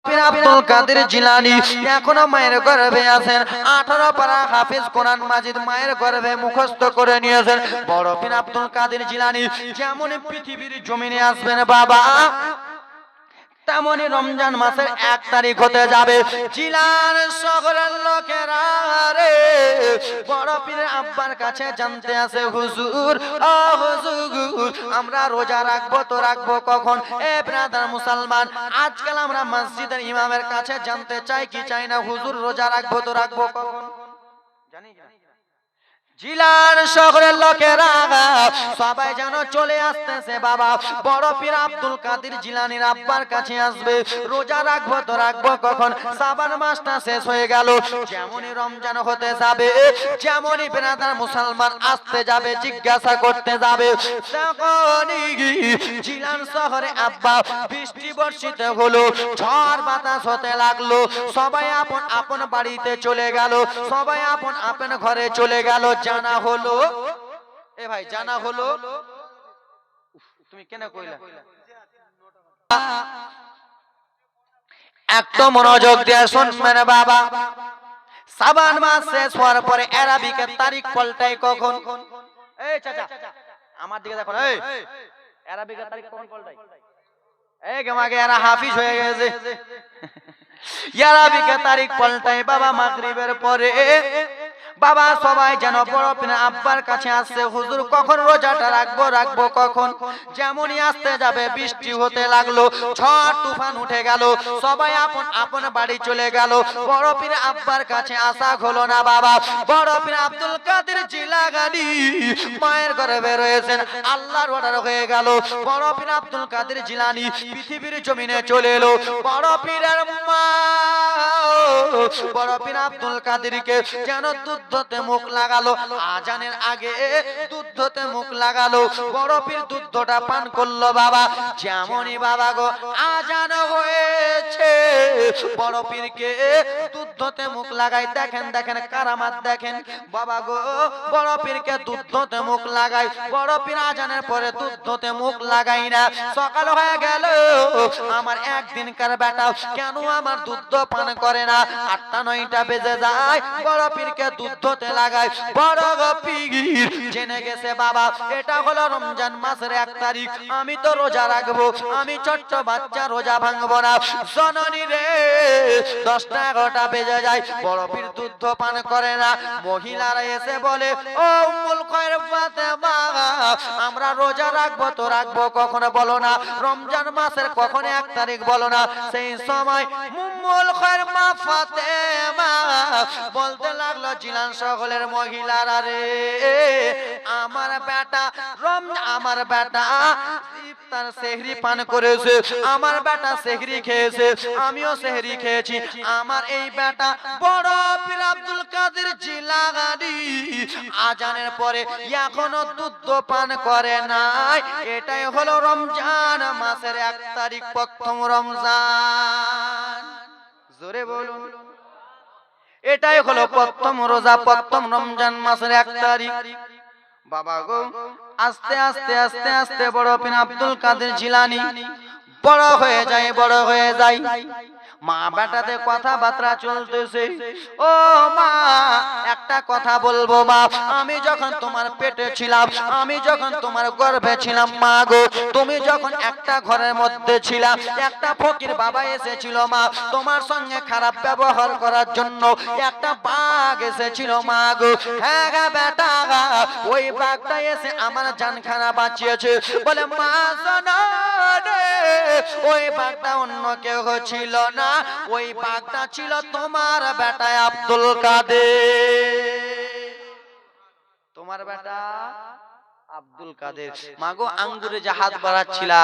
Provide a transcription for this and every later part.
আব্দুল কাদের জিলানী এখনো মায়ের গর্ভে আছেন। 18 পারা হাফেজ কোরআন মাজিদ মায়ের গর্ভে মুখস্থ করে নিয়েছেন। বড় পীর আব্দুল কাদের জিলানী যেমন পৃথিবীর জমিনে আসবেন বাবা, তেমনি রমজান মাসের 1 তারিখ হতে যাবে। জিলান শহরের লোকেরা রে বড় পীরের আব্বার কাছে জানতে আসে, হুজুর ও হুজুর আমরা রোজা রাখবো তো রাখবো কখন? এ ব্রাদার মুসলমান, আজকাল আমরা মসজিদের ইমামের কাছে জানতে চাই কি চাই না, হুজুর রোজা রাখবো তো রাখবো কখন? জানি না। জিলান শহরের লোকেরা সবাই যেন চলে আসতেছে বাবা, বড় পীর আব্দুল কাদের জিলানীর আব্বার কাছে আসবে। রোজা রাখবো তো রাখবো কখন? শাবান মাসটা শেষ হয়ে গেল, যেমনই রমজান হতে যাবে, যেমনই বেরাদার মুসলমান আসতে যাবে, জিজ্ঞাসা করতে যাবে, তখনই জিলান শহরে আব্বা বৃষ্টি বর্ষিত হলো, ঝড় বাতাস হতে লাগলো। সবাই আপন আপন বাড়িতে চলে গেল, সবাই আপন আপন ঘরে চলে গেল। জানা হলো, এ ভাই জানা হলো, তুমি কেন কইলা? একদম মনোযোগ দিয়ে শুনবেন বাবা। শাবান মাস শেষ হওয়ার পরে আরবিকের তারিখ পাল্টায় কখন? এই চাচা আমার দিকে দেখো, এই আরবিকের তারিখ কখন পাল্টায়? এই গমাগে এরা হাফিজ হয়ে গেছে। আরবিকের তারিখ পাল্টায় বাবা মাগরিবের পরে। বাবা সবাই যেন বড় পীর আব্বার কাছে আসছে, হুজুর কখন রোজাটা রাখবো রাখবো কখন? যেমনই আসতে যাবে বৃষ্টি হতে লাগলো, ঝড় তুফান উঠে গেল, সবাই আপন আপন বাড়ি চলে গেল। বড় পীর আব্বার কাছে আসা হলো না বাবা। বড় পীর আব্দুল কাদের জিলানী মায়ের গর্ভে রয়েছেন, আল্লাহর অর্ডার হয়ে গেল। বড় পীর আব্দুল কাদের জিলানী পৃথিবীর জমিনে চলে এলো। বড় পীরের মা বড় পীর আব্দুল কাদেরকে যেন দুধতে মুখ লাগালো, আজানের আগে দুধতে মুখ লাগালো। বড় পীর দুধটা পান করলো বাবা। যেমনই বাবা গো আজান হয়েছে, বড় পীরকে দুধতে মুখ লাগাই। দেখেন দেখেন কারামাত দেখেন বাবা গো, বড় পীরকে দুধতে মুখ লাগাই। বড় পীর আজানের পরে দুধতে মুখ লাগাই না। সকাল হয়ে গেল, আমার একদিনকার বেটা কেন আমার দুধ পান করে না? 8টা 9টা বেজে যায়, বড় পীরকে দুধতে লাগায়। বড় পীর জেনে গেছে বাবা এটা হলো রমজান মাসের 1 তারিখ, আমি তো রোজা রাখবো, আমি ছোট্ট বাচ্চা রোজা ভাঙবো না। জননী রে 10টা 11টা বেজে যায়, বড় পীর দুধ পান করে না। মহিলারা এসে বলে, ও উম্মুল খয়র ফাতেমা আমরা রোজা রাখবো তো রাখবো কখন বলো না? রমজান মাসের কখন 1 তারিখ বলো না? সেই সময় উম্মুল খয়র মা ফাতেমা বলতে লাগলো, জিলান শহরের মহিলারা রে আমার বেটা আমার বেটা ইফতার সেহরি পান করেছে, আমার বেটা সেহরি খেয়েছে, আমিও সেহরি খেয়েছি। আমার এই বেটা বড় পীর আব্দুল কাদের জিলানী আজানের পরে এখনো দুধ পান করে নাই। এটাই হলো রমজান মাসের 1 তারিখ, প্রথম রমজান। জোরে বলুন, এটাই হলো প্রথম রোজা, প্রথম রমজান মাসের 1 তারিখ। বাবা গো আস্তে আস্তে আস্তে আস্তে বড় পীর আব্দুল কাদের জিলানী বড় হয়ে যায়, বড় হয়ে যায়। মা বেটাতে কথাবার্তা চলতেছে, ও মা একটা কথা বলবো মা, আমি যখন তোমার পেটে ছিলাম, আমি যখন তোমার গর্ভে ছিলাম মা গো, তুমি যখন একটা ঘরের মধ্যে ছিলা, একটা ফকির বাবা এসেছিল মা তোমার সঙ্গে খারাপ ব্যবহার করার জন্য। একটা বাঘ এসেছিল মা গো। হ্যাঁ গা বেটা, ওই বাঘটা এসে আমার জানখানা বাঁচিয়েছে। বলে মা শোনো রে, ওই বাঘটা অন্য কেউ ছিল না, ওই বাঘটা ছিল তোমার বেটা আব্দুল কাদের। তোমার বেটা আব্দুল কাদের। মাগো আঙ্গুরে যে হাত বাড়াচ্ছিলা,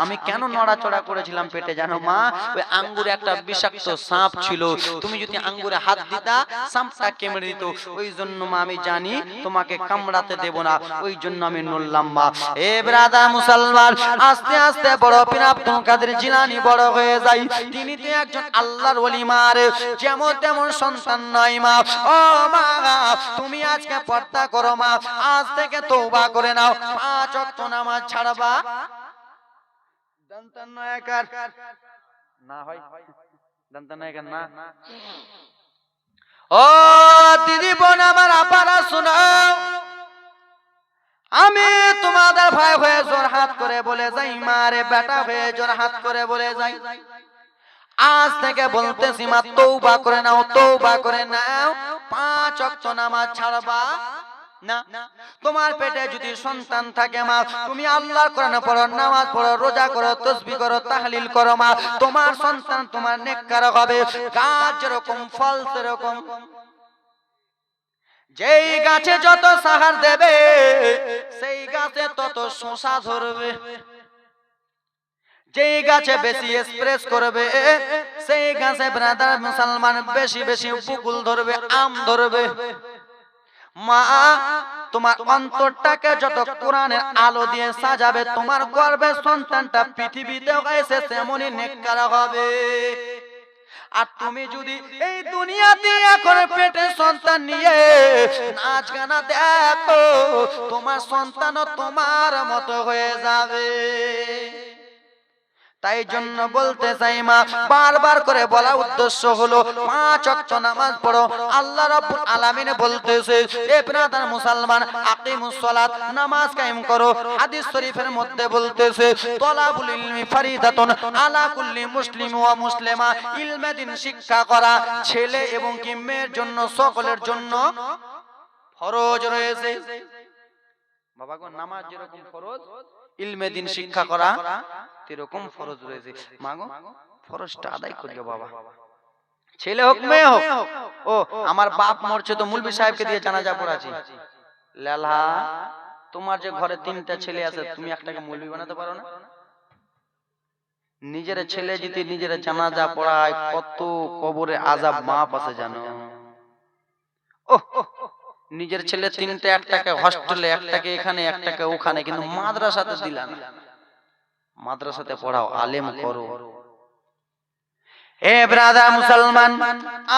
আমি কেন নড়াচড়া করেছিলাম পেটে জানো মা? ওই আঙ্গুরে একটা বিষাক্ত সাপ ছিল, তুমি যদি আঙ্গুরে হাত দিতা সাপটা কেমড়ে দিত। ওই জন্য মা আমি জানি তোমাকে কামড়াতে দেব না, ওই জন্য আমি নড়লাম মা। এ ব্রাদার মুসলমান, আস্তে আস্তে বড় পীর আব্দুল কাদের জিলানী বড় হয়ে যায়। তিনি তো একজন আল্লাহর ওলি মা রে, যেমন তেমন সন্তান নয় মা। ও মা তুমি আজকে পর্দা করো মা, আজ থেকে তওবা করে নাও, 5 ওয়াক্ত নামাজ ছাড়বা। জানতেন না একার না হয় জানতে না কেন না? ও দিদি বোন আমার আপারা শোনো, আমি তোমাদের ভাই হয়ে জোর হাত করে বলে যাই, মারে বেটা হয়ে জোর হাত করে বলে যাই, আজ থেকে বলতেছি মা তওবা করে নাও, তওবা করে নাও, 5 ওয়াক্ত নামাজ ছাড়বা না। তোমার পেটে যদি সন্তান থাকে মা, তুমি আল্লাহর কোরআন পড়ো, নামাজ পড়ো, রোজা করো, তাসবিহ করো, তাহলিল করো মা, তোমার সন্তান তোমার নেককার হবে। গাছ যেরকম ফল সেরকম, যেই গাছে যত সাহার দেবে সেই গাছে তত শোষা ধরবে, যেই গাছে বেশি স্প্রেস করবে সেই গাছে ব্রাদার মুসলমান বেশি বেশি বকুল ধরবে, আম ধরবে। মা তোমার অন্তরটাকে যত কোরআনের আলো দিয়ে সাজাবে, তোমার গর্ভের সন্তানটা পৃথিবীতে এসে তেমনই নেককার হবে। আর তুমি যদি এই দুনিয়াতে এখন পেটে সন্তান নিয়ে নাচ গানা দেখো, তোমার সন্তানও তোমার মতো হয়ে যাবে। তাই জন্য বলতে চাই মা, বারবার করে বলা উদ্দেশ্য হলো 5 ওয়াক্ত নামাজ পড়ো। আল্লাহ রাব্বুল আলামিন বলতেছে, এ ব্রাদার মুসলমান, আকিমুস সালাত, নামাজ কায়েম করো। হাদিস শরীফের মধ্যে বলতেছে, তলাবুল ইলমি ফারিদাতুন আলা কুল্লি মুসলিম ওয়া মুসলিমা, ইলমে দ্বীন শিক্ষা করা ছেলে এবং কি মেয়ের জন্য, সকলের জন্য ফরজ রয়েছে। বাবা গো, নামাজ যেরকম ফরজ, ইলমে দ্বীন শিক্ষা করা এরকম ফরজ রয়েছে। মাগো ফরজটা আদায় করিও বাবা, ছেলে হোক মেয়ে হোক। ও আমার বাপ মরছে তো মুলবি সাহেবকে দিয়ে জানাজা পড়াচ্ছি। লালা, তোমার যে ঘরে 3টা ছেলে আছে, তুমি একটাকে মুলবি বানাতে পারো না? নিজের ছেলে যদি নিজের জানাজা পড়ায়, কত কবরে আযাব মাপ আছে জানো? ও নিজের ছেলে 3টা, একটাকে হস্টেলে, একটাকে এখানে, একটাকে ওখানে, কিন্তু মাদ্রাসাতে দিলা না। মাদ্রাসাতে পড়াও, আলেম করো। এ ব্রাদার মুসলমান,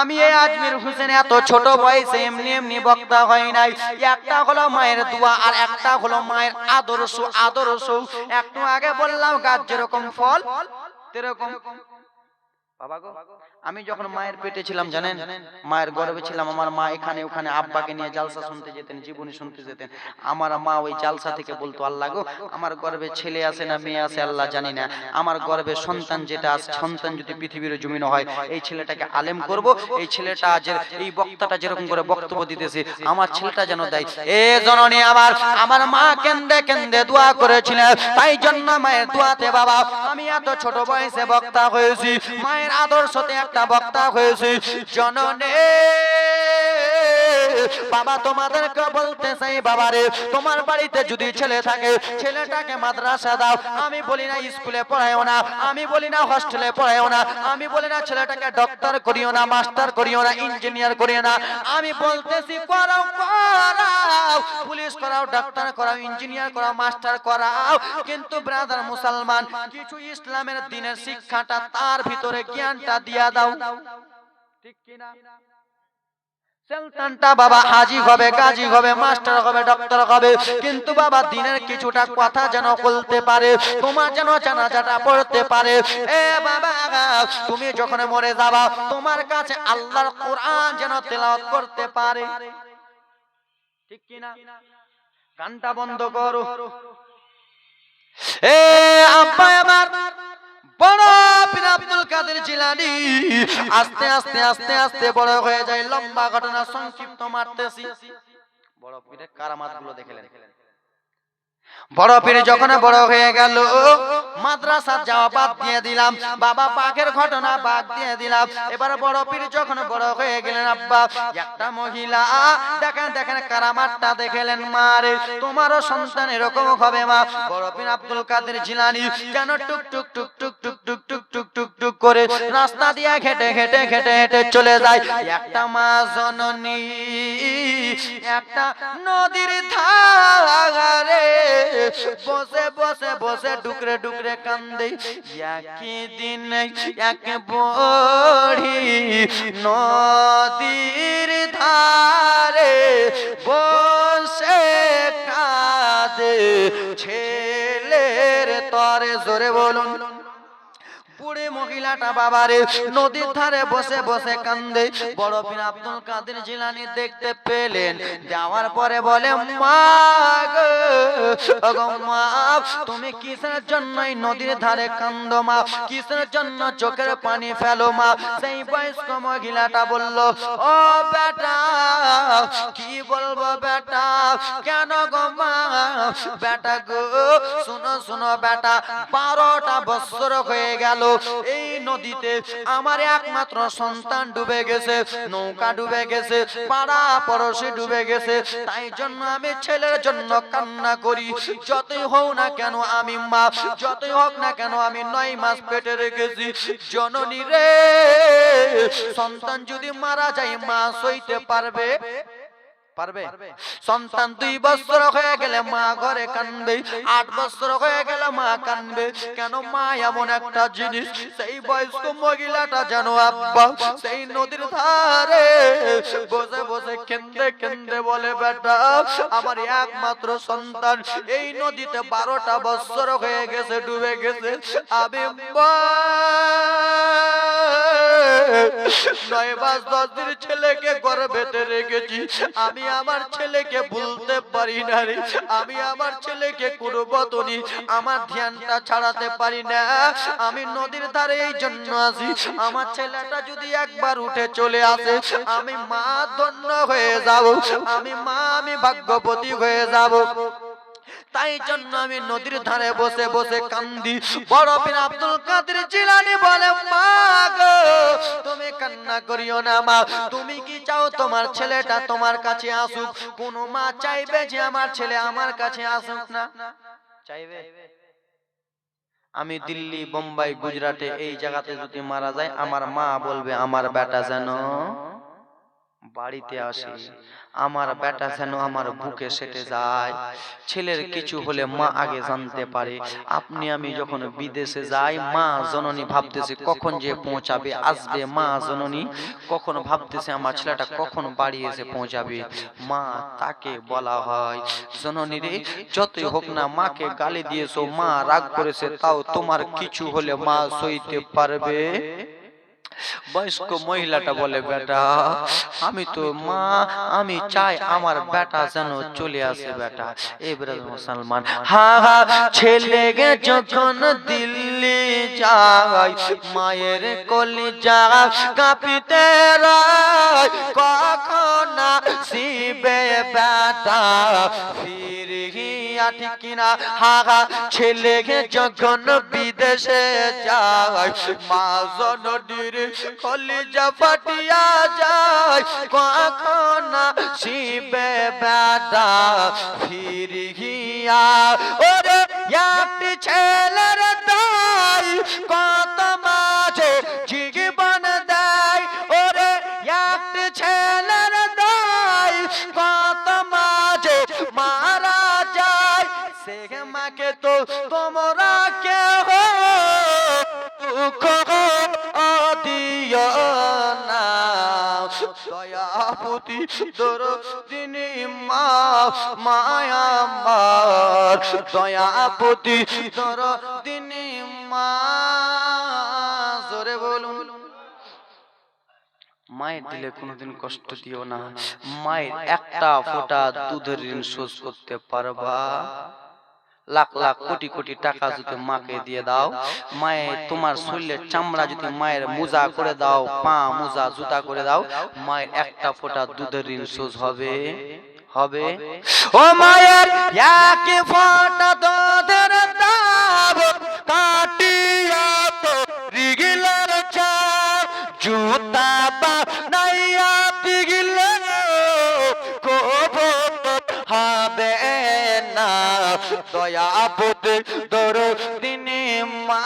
আমি এই আজমির হোসেন এত ছোট বয়সে এমনি এমনি বক্তা হয় নাই। একটা হলো মায়ের দোয়া, আর একটা হলো মায়ের আদর্শ। আদর্শ একটু আগে বললাম, গাছ যেরকম ফল সেরকম। বাবা গো, আমি যখন মায়ের পেটে ছিলাম জানেন, মায়ের গর্ভে ছিলাম, আমার মা এখানে ওখানে আব্বাকে নিয়ে জালসা শুনতে যেতেন, জীবনী শুনতে যেতেন। আমার মা ওই জালসা থেকে বলতো, আল্লাহ গো, আমার গর্ভে ছেলে আছে না মেয়ে আছে আল্লাহ জানি না, আমার গর্ভে সন্তান যেটা আছে, সন্তান যদি পৃথিবীর জমিনে হয়, এই ছেলেটাকে আলেম করব। এই ছেলেটা এই বক্তাটা যেরকম করে বক্তব্য দিতেছে, আমার ছেলেটা যেন দেয়। এ জননী আমার মা কেন্দে কেন্দে দোয়া করেছিলেন। তাই জন্য মায়ের দোয়াতে বাবা আমি এত ছোট বয়সে বক্তা হয়েছি, মায়ের আদর্শতে একটা বক্তা হয়েছে। জননী বাবা তোমাদেরকে বলতে চাই, বাবারে তোমার বাড়িতে যদি ছেলে থাকে, ছেলেটাকে মাদ্রাসা দাও। আমি বলি না স্কুলে পড়ায়ও না, আমি বলি না হস্টেলে পড়ায়ও না, আমি বলি না ছেলেটাকে ডক্টর করিও না, মাস্টার করিও না, ইঞ্জিনিয়ার করিও না। আমি বলতেছি করাও, করাও, পুলিশ করাও, ডাক্তার করাও, ইঞ্জিনিয়ার করাও, মাস্টার করাও, কিন্তু ব্রাদার মুসলমান কিছু ইসলামের দ্বীনের শিক্ষাটা, তার ভিতরে জ্ঞানটা দিয়া দাও। ঠিক কিনা? সন্তানটা বাবা হাজি হবে, গাজী হবে, মাস্টার হবে, ডক্টর হবে, কিন্তু বাবা দ্বীনের কিছুটা কথা যেন বলতে পারে, তোমার যেন জানাজাটা পড়তে পারে। এ বাবা, তুমি যখন মরে যাবা, তোমার কাছে আল্লাহর কোরআন যেন তেলাওয়াত করতে পারে। ঠিক কিনা? গানটা বন্ধ করো। এ আব্বা আমার বড় পীর আব্দুল কাদের জিলানী আস্তে আস্তে আস্তে আস্তে বড় হয়ে যায়। লম্বা ঘটনা সংক্ষিপ্ত মারতেছি। বড় পীরের কারামাতগুলো দেখলেন। বড় পীর যখন বড় হয়ে গেল, মাদ্রাসা যাওয়া বাদ দিয়ে দিলাম, বাবা পাকের ঘটনা বাদ দিয়ে দিলাম। এবার বড় পীর যখন বড় হয়ে গেলেন, আব্বা একটা মহিলা, দেখেন দেখেন কারামাতটা দেখলেন। মারে তোমারও সন্তান এরকম হবে মা। বড় পীর আব্দুল কাদের জিলানী কেন টুক টুক টুক টুক টুক টুক টুক টুক টুক টুক করে রাস্তা দিয়ে হেঁটে হেঁটে হেঁটে হেঁটে চলে যায়। একটা মা জননী একটা নদীর ধারে বসে বসে বসে ডুকরে ডুকরে কান্দে। একই দিন এক বুড়ি নদীর ধারে বসে কাঁদে ছেলের তরে। জোরে বলুন। বুড়ি মহিলা মহিলাটা বাবারে নদীর ধারে বসে বসে কান্দে। বড় পীর আব্দুল কাদের জিলানী দেখতে পেলেন, যাওয়ার পরে বলে মা গো, ওগো মা, তুমি কিসের জন্য এই নদীর ধারে কান্দো মা, কিসের জন্য চোখের পানি ফেলো মা? সেই বয়স্ক মহিলাটা বলল, ও বেটা, কি বলবো বেটা, কেন গো মা? বেটা গো, শুনো শুনো বেটা, 12টা বছর হয়ে গেল এই নদীতে আমার একমাত্র সন্তান ডুবে গেছে, নৌকা ডুবে গেছে, পাড়া পড়শি ডুবে গেছে, তাই জন্য আমি ছেলের জন্য কান্না করি। যতই হোক না কেন আমি মা, যতই হোক না কেন আমি 9 মাস পেটে রেখেছি। জননী রে, সন্তান যদি মারা যায় মা সইতে পারবে? পারবে? সন্তান 2 বছর হয়ে গেলে মা ঘরে কাঁদবে, 8 বছর হয়ে গেলে মা কাঁদবে। কেন মা এমন একটা জিনিস? সেই বয়স্ক মহিলাটা জানো আব্বা সেই নদীর ধারে বসে বসে কেঁদে কেঁদে বলে, বেটা, আমার একমাত্র সন্তান এই নদীতে 12টা বছর হয়ে গেছে, ডুবে গেছে। আমি 9 মাস 10 দিন ছেলেকে গর্ভেতে রেখেছি। আমি আমার ছেলেকে ভুলতে পারি না রে, আমি আমার ছেলেকে কোনো বতনি আমার ধ্যানটা ছাড়াতে পারি না। আমি নদীর ধারে এই জন্য আছি, আমার ছেলেটা যদি একবার উঠে চলে আসে আমি মা ধন্য হয়ে যাব, আমি মা, আমি ভাগ্যবতী হয়ে যাব। তাই জন্য আমি নদীর ধারে বসে বসে কান্দি। বড় পীর আব্দুল কাদের জিলানী বলে, মা গো, তুমি কান্না করিও না মা, তুমি কি চাও তোমার ছেলেটা তোমার কাছে আসুক? কোন মা চাইবে যে আমার ছেলে আমার কাছে আসুক না? চাইবে? আমি দিল্লি, বোম্বাই, গুজরাটে এই জায়গাতে যদি মারা যায়, আমার মা বলবে আমার বেটা যেন বাড়িতে আসে, আমার বেটা যেন আমার বুকে সেটে যায়। ছেলের কিছু হলে মা আগে জানতে পারে। আপনি আমি যখন বিদেশে যাই, মা জননী ভাবতেছে কখন যে পৌঁছাবে, আসবে। মা জননী কখন ভাবতেছে আমার ছেলেটা কখন বাড়ি এসে পৌঁছাবে। মা, তাকে বলা হয় জননী রে, যতই হোক না মাকে গালি দিয়েছো, মা রাগ করেছে, তাও তোমার কিছু হলে মা সইতে পারবে? বয়স্ক মহিলাটা বলে, বেটা, আমি তো মা, আমি চাই আমার বেটা যেন চলে আসে। বেটা এবারে মুসলমান, হা হা, ছেলে গে যখন দিল্লি যায়, মায়ের কলিজা কাঁপিতে রয়, কখন আসিবে বেটা ফিরিয়া? ঠিক কিনা? হা হা, ছেলে গে যখন বিদেশে যায়, মা জননীর কলিজা ফাটিয়া যায়, কখন আসিবে বেটা ফিরিয়া? ওরে একটি ছেলের দায় কত মাঝে জীবন দেয়, ওরে একটি ছেলের দায় কত মাঝে মারা যায়। সে মাকে তো তোমরা কেহ দিও না, দয়াপতি দরদিনী মা, মায়া আমার দয়াপতি দরদিনী মা। জোরে বলুন। মায়ের দিলে কোনোদিন কষ্ট দিও না। মায়ের একটা ফোঁটা দুধের ঋণ শোধ করতে পারবা? লাখ লাখ কোটি কোটি টাকা যদি মাকে দিয়ে দাও, মায়ের তোমার শরীরের চামড়া যদি মায়ের মোজা করে দাও, পা মোজা জুতা করে দাও, মায়ের একটা ফোঁটা দুধের ঋণ শোধ হবে? হবে? ও মায়ের এক ফোঁটা দুধের দাম কাটিয়া তো রিগিলার চাপ, জুতা বানাইয়া দিগিলে হবে না, দয়াপতি দরদিনী মা।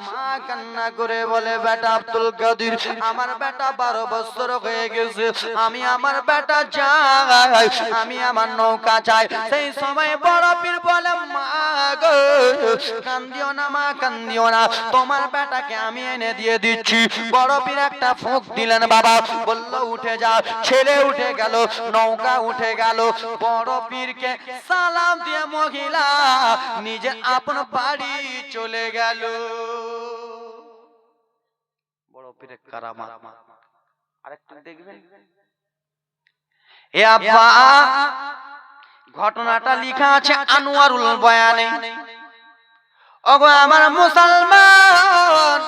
মা কান্না করে বলে, বেটা আব্দুল কাদের, আমার বেটা 12 বছর হয়ে গেছে, আমি আমার বেটা চাই, আমি আমার নৌকা চাই। সেই সময় বড় পীর বলে, মা গো, কান্দিও না মা, কান্দিও না, তোমার বেটাকে আমি এনে দিয়ে দিচ্ছি। বড় পীর একটা ফুঁক দিলেন বাবা, বলল উঠে যা। ছেলে উঠে গেল, নৌকা উঠে গেল। বড় পীরকে সালাম দিয়ে মহিলা নিজে আপন বাড়ি চলে গেল। বড় পীরের কারামাত। আরেকটু দেখবেন। এ আব্বা, ঘটনাটা লেখা আছে আনোয়ারুল বয়ানে। ওগো আমার মুসলমান,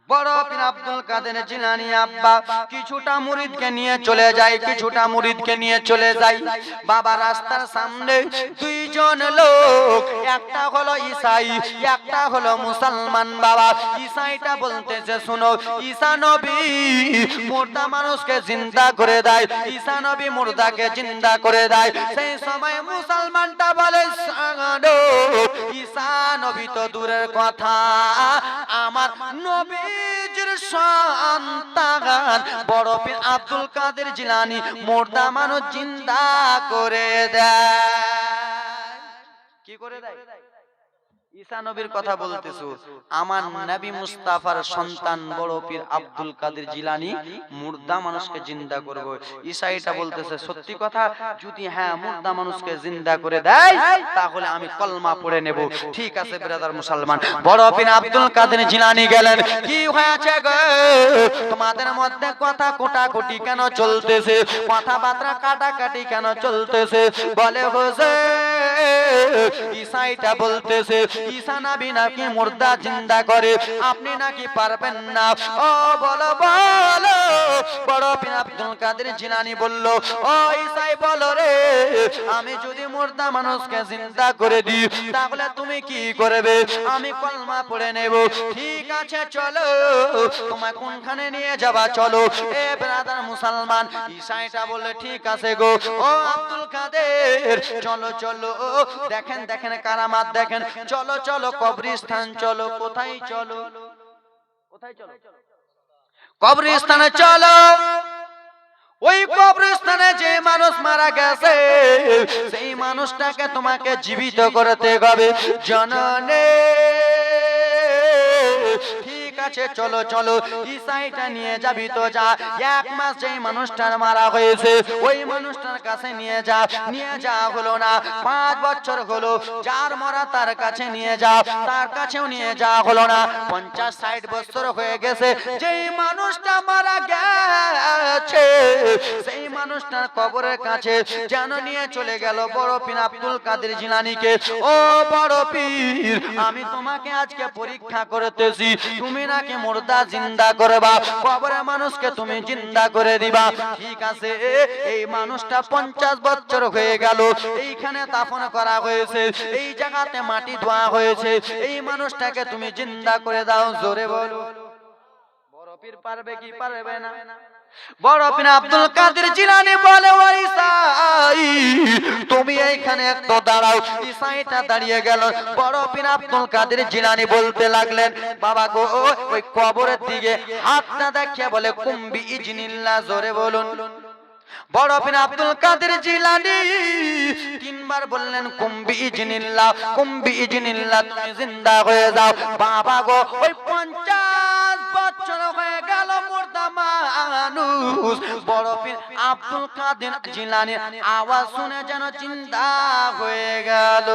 বড় পীর আব্দুল কাদের জিলানী আব্বা কিছুটা মুরিদকে নিয়ে চলে যায়, কিছুটা মুরিদকে নিয়ে চলে যায়। বাবা রাস্তার সামনে দুইজন লোক, একটা হলো ঈসাই, একটা হলো মুসলমান। বাবা ঈসাইটা বলতেছে, শুনো, ঈসা নবী মুর্দা মানুষকে জিন্দা করে দেয়, ঈসা নবী মুর্দাকে জিন্দা করে দেয়। সেই সময় মুসলমানটা বলে, ঈসা নবী তো দূরের কথা, আমার নবী সন্তান বড় পীর আব্দুল কাদের জিলানী মুর্দা মানুষ জিন্দা করে দেয়। কি করে দেয়? ঈসা নবীর কথা বলতেছো, আমার নবী মুস্তাফার সন্তান বড় পীর আব্দুল কাদের জিলানী মুর্দা মানুষকে জিন্দা করবে। ঈসা এটা বলতেছে সত্যি কথা, যদি হ্যাঁ মুর্দা মানুষকে জিন্দা করে দেয় তাহলে আমি কলমা পড়ে নেব। ঠিক আছে ব্রাদার মুসলমান, বড় পীর আব্দুল কাদের জিলানী গেলেন। কি হয়েছে গো তোমাদের মধ্যে কথা কোটাকুটি কেন চলতেছে, কথাবার্তা কাটাকাটি কেন চলতেছে? বলে হুজুর, ঈসাইটা বলতেছে ঈসা নবী নাকি মুর্দা জিন্দা করে, আপনি নাকি পারবেন না। ও বলো বলো। বড় পীর আব্দুল কাদের জিলানী বলল, ও ঈসাই বলো রে, আমি যদি মুর্দা মানুষকে জিন্দা করে দিই তাহলে তুমি কি করবে? আমি কলমা পড়ে নেব। ঠিক আছে চলো, তোমায় কোনখানে নিয়ে যাবা চলো। এ ব্রাদার মুসলমান, ঈসাইটা বললে ঠিক আছে গো, ও আব্দুল কাদের চলো চলো, দেখেন দেখেন কারামাত দেখেন, চলো চলো কবরস্থান চলো। কোথায় চলো? কোথায় চলো? কবরস্থানে চলো। ওই কবরস্থানে যে মানুষ মারা গেছে সেই মানুষটাকে তোমাকে জীবিত করতে হবে জননে। ঠিক আছে চলো চলো, ঈসাইটা নিয়ে যাবি তো যা। এক মাস যেই মানুষটার মারা হয়েছে ওই মানুষটার কাছে নিয়ে যা। নিয়ে যা হলো না, 5 বছর হলো যার মরা তার কাছে নিয়ে যা, তার কাছেও নিয়ে যা হলো না। 50-60 বছর হয়ে গেছে যেই মানুষটা মারা গেছে সেই মানুষটার কবরের কাছে যেন নিয়ে চলে গেল বড় পীর আব্দুল কাদের জিলানীকে। ও বড় পীর, আমি তোমাকে আজকে পরীক্ষা করতেছি, তুমি নাকি মুর্দা জিন্দা করবা, কবরের মানুষকে তুমি জিন্দা করে দিবা। ঠিক আছে, এই মানুষটা 50 বছর হয়ে গেল, এইখানে দাফন করা হয়েছে, এই জায়গাতে মাটি ধোয়া হয়েছে, এই মানুষটাকে তুমি জিন্দা করে দাও। জোরে বলো। বড় পীর পারবে কি পারবে না? বড় পীর আব্দুল কাদের জিলানী বলে, ও ঈসাই তুমি এইখানে একটু দাঁড়াও। ঈসাইটা দাঁড়িয়ে গেল। বড় পীর আব্দুল কাদের জিলানী বলতে লাগলেন, বাবা গো ওই কবরের দিকে হাতটা দেখিয়ে বলে, কুম্বি ইজনিল্লাহ। জোরে বলুন। বড় পীর আব্দুল কাদের জিলানী 3 বার বললেন, কুম্বি ইজনিল্লাহ, কুম্বি ইজনিল্লাহ, তুমি জিন্দা হয়ে যাও। বাবা গো ওই 50 বছর হয়ে গেল মুর্দা মানুষ বড় পীর আব্দুল কাদের জিলানীর আওয়াজ শুনে যেন জিন্দা হয়ে গেল।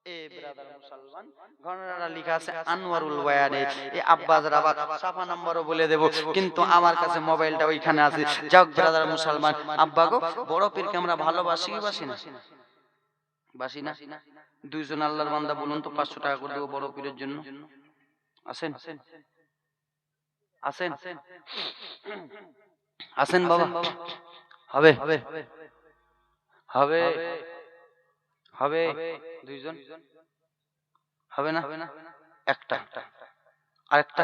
এ ব্রাদার মুসলমান, ঘটনাটা লেখা আছে আনোয়ারুল বয়ানে। এই আব্বাস রাবাত সাফা নাম্বারও বলে দেব, কিন্তু আমার কাছে মোবাইলটা ওইখানে আছে। যাও ব্রাদার মুসলমান, আব্বা গো বড় পীরকে আমরা ভালোবাসি কি বাসি না? বাসি না? দুইজন আল্লাহর বান্দা বলুন তো 500 টাকা করে দেব বড় পীরের জন্য। আসেন আসেন আসেন বাবা। হবে হবে হবে, দুইজন হবে না? একটা আরেকটা